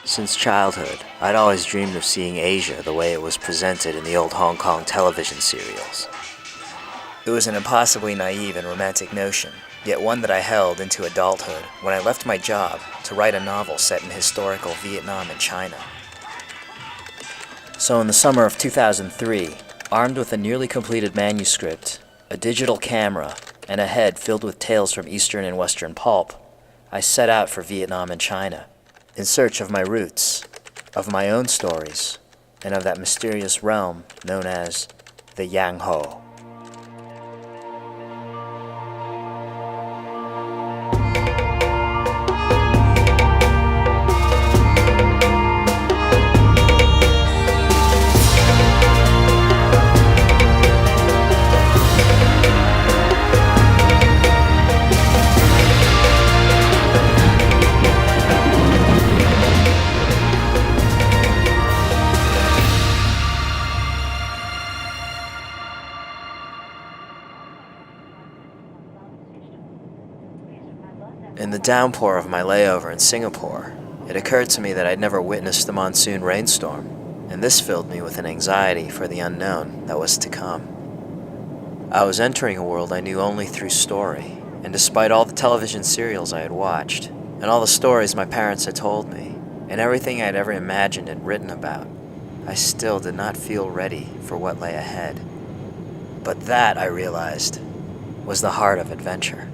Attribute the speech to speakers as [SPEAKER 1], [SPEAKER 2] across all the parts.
[SPEAKER 1] Since childhood, I'd always dreamed of seeing Asia the way it was presented in the old Hong Kong television serials. It was an impossibly naive and romantic notion, yet one that I held into adulthood when I left my job to write a novel set in historical Vietnam and China. So in the summer of 2003, armed with a nearly completed manuscript, a digital camera, and a head filled with tales from Eastern and Western pulp, I set out for Vietnam and China, in search of my roots, of my own stories, and of that mysterious realm known as the Giang Ho. In the downpour of my layover in Singapore, it occurred to me that I'd never witnessed a monsoon rainstorm, and this filled me with an anxiety for the unknown that was to come. I was entering a world I knew only through story, and despite all the television serials I had watched, and all the stories my parents had told me, and everything I had ever imagined and written about, I still did not feel ready for what lay ahead. But that, I realized, was the heart of adventure.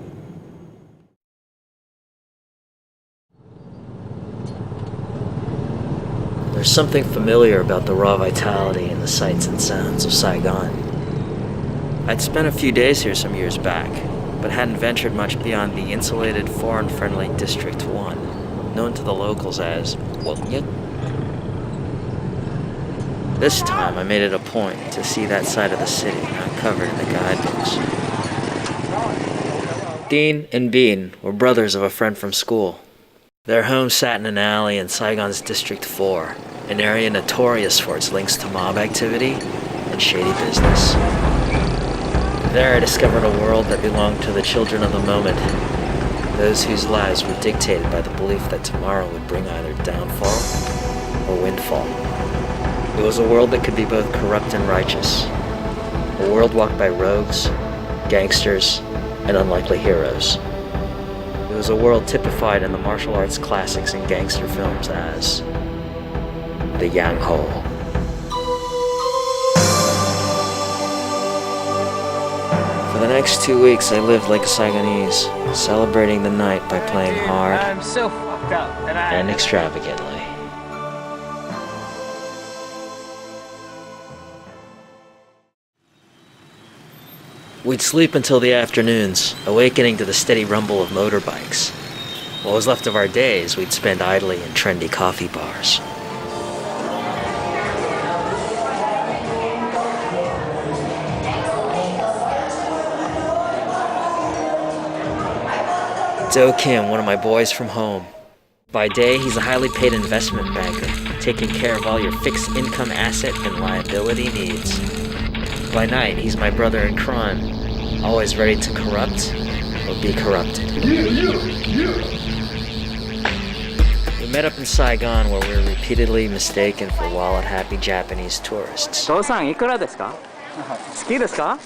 [SPEAKER 1] There's something familiar about the raw vitality and the sights and sounds of Saigon. I'd spent a few days here some years back, but hadn't ventured much beyond the insulated, foreign-friendly District 1, known to the locals as Roland. This time I made it a point to see that side of the city not covered in the guidebooks. Dean and Bean were brothers of a friend from school. Their home sat in an alley in Saigon's District 4, an area notorious for its links to mob activity and shady business. There I discovered a world that belonged to the children of the moment, those whose lives were dictated by the belief that tomorrow would bring either downfall or windfall. It was a world that could be both corrupt and righteous, a world walked by rogues, gangsters, and unlikely heroes. It was a world typified in the martial arts classics and gangster films as the Giang Ho. For the next 2 weeks, I lived like a Saigonese, celebrating the night by playing hard and extravagantly. We'd sleep until the afternoons, awakening to the steady rumble of motorbikes. What was left of our days, we'd spend idly in trendy coffee bars. Do Kim, one of my boys from home. By day, he's a highly paid investment banker, taking care of all your fixed income asset and liability needs. By night, he's my brother in crime, always ready to corrupt or be corrupted. We met up in Saigon where we were repeatedly mistaken for wallet-happy Japanese tourists.
[SPEAKER 2] 父さんいくらですか? 好きですか?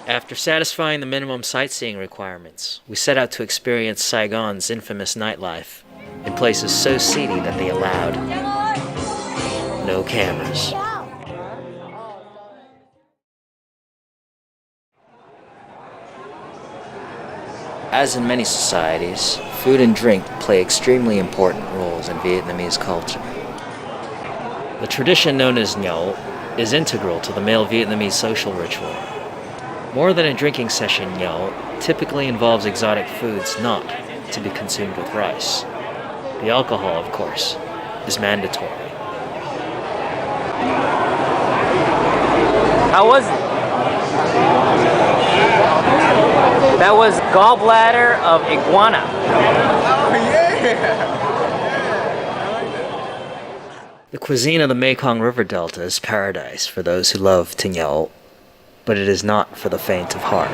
[SPEAKER 1] After satisfying the minimum sightseeing requirements, we set out to experience Saigon's infamous nightlife in places so seedy that they allowed no cameras. As in many societies, food and drink play extremely important roles in Vietnamese culture. The tradition known as nhậu is integral to the male Vietnamese social ritual. More than a drinking session, nhậu typically involves exotic foods not to be consumed with rice. The alcohol, of course, is mandatory.
[SPEAKER 2] How was it? That was gallbladder of iguana.
[SPEAKER 3] Oh yeah!
[SPEAKER 1] The cuisine of the Mekong River Delta is paradise for those who love to nhậu, but it is not for the faint of heart.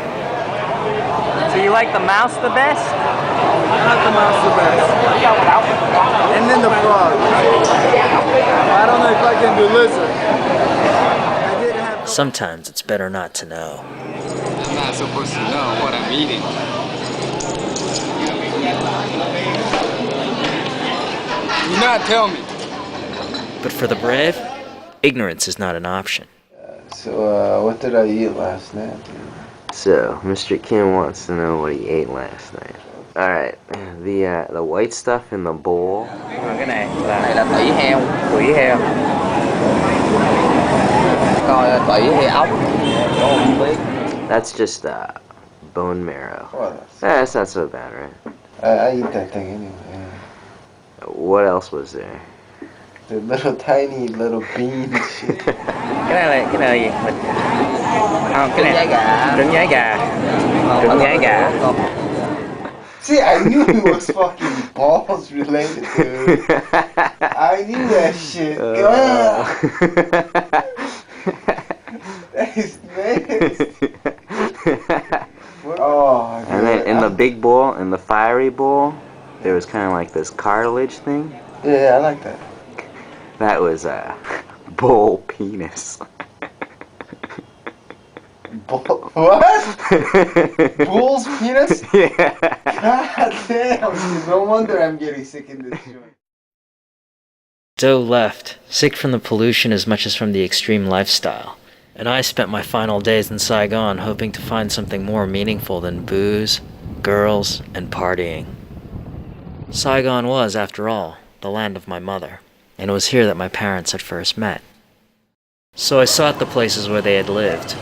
[SPEAKER 2] So you like the mouse the best?
[SPEAKER 3] Not the mouse, the best. And then the frog. I don't know if I can do lizard. I did have.
[SPEAKER 1] Sometimes it's better not to know.
[SPEAKER 4] I'm not supposed to know what I'm eating. You not tell me.
[SPEAKER 1] But for the brave, ignorance is not an option.
[SPEAKER 5] So, what did I eat last night?
[SPEAKER 6] So, Mr. Kim wants to know what he ate last night. Alright, the white stuff in the bowl.
[SPEAKER 2] Cái này là tủy heo. Tủy heo. Coi tủy hay ốc. Không biết.
[SPEAKER 6] That's just bone marrow.
[SPEAKER 5] Oh,
[SPEAKER 6] That's not so bad, right?
[SPEAKER 5] I eat that thing anyway.
[SPEAKER 6] What else was there?
[SPEAKER 5] The little tiny little bean shit.
[SPEAKER 2] Cái này là gì? Không, cái này trứng giá gà. Trứng giá gà.
[SPEAKER 5] See, I knew it was fucking balls related, dude. I knew that shit. That is nasty. Oh,
[SPEAKER 6] and then in the big bowl, in the fiery bowl, there was kind of like this cartilage thing.
[SPEAKER 5] Yeah, I like that.
[SPEAKER 6] That was a bull penis.
[SPEAKER 5] What? Bull's penis?
[SPEAKER 6] Yeah.
[SPEAKER 5] God damn, dude, no wonder I'm getting sick in this joint.
[SPEAKER 1] Doe left, sick from the pollution as much as from the extreme lifestyle, and I spent my final days in Saigon hoping to find something more meaningful than booze, girls, and partying. Saigon was, after all, the land of my mother, and it was here that my parents had first met. So I sought the places where they had lived,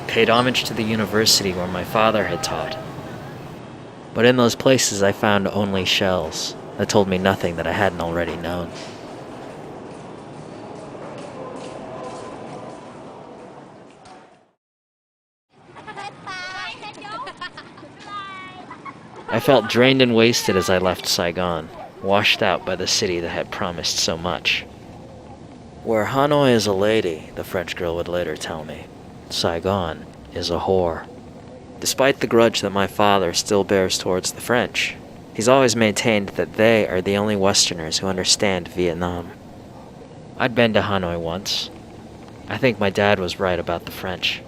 [SPEAKER 1] paid homage to the university where my father had taught. But in those places I found only shells that told me nothing that I hadn't already known. I felt drained and wasted as I left Saigon, washed out by the city that had promised so much. Where Hanoi is a lady, the French girl would later tell me, Saigon is a whore. Despite the grudge that my father still bears towards the French, he's always maintained that they are the only Westerners who understand Vietnam. I'd been to Hanoi once. I think my dad was right about the French.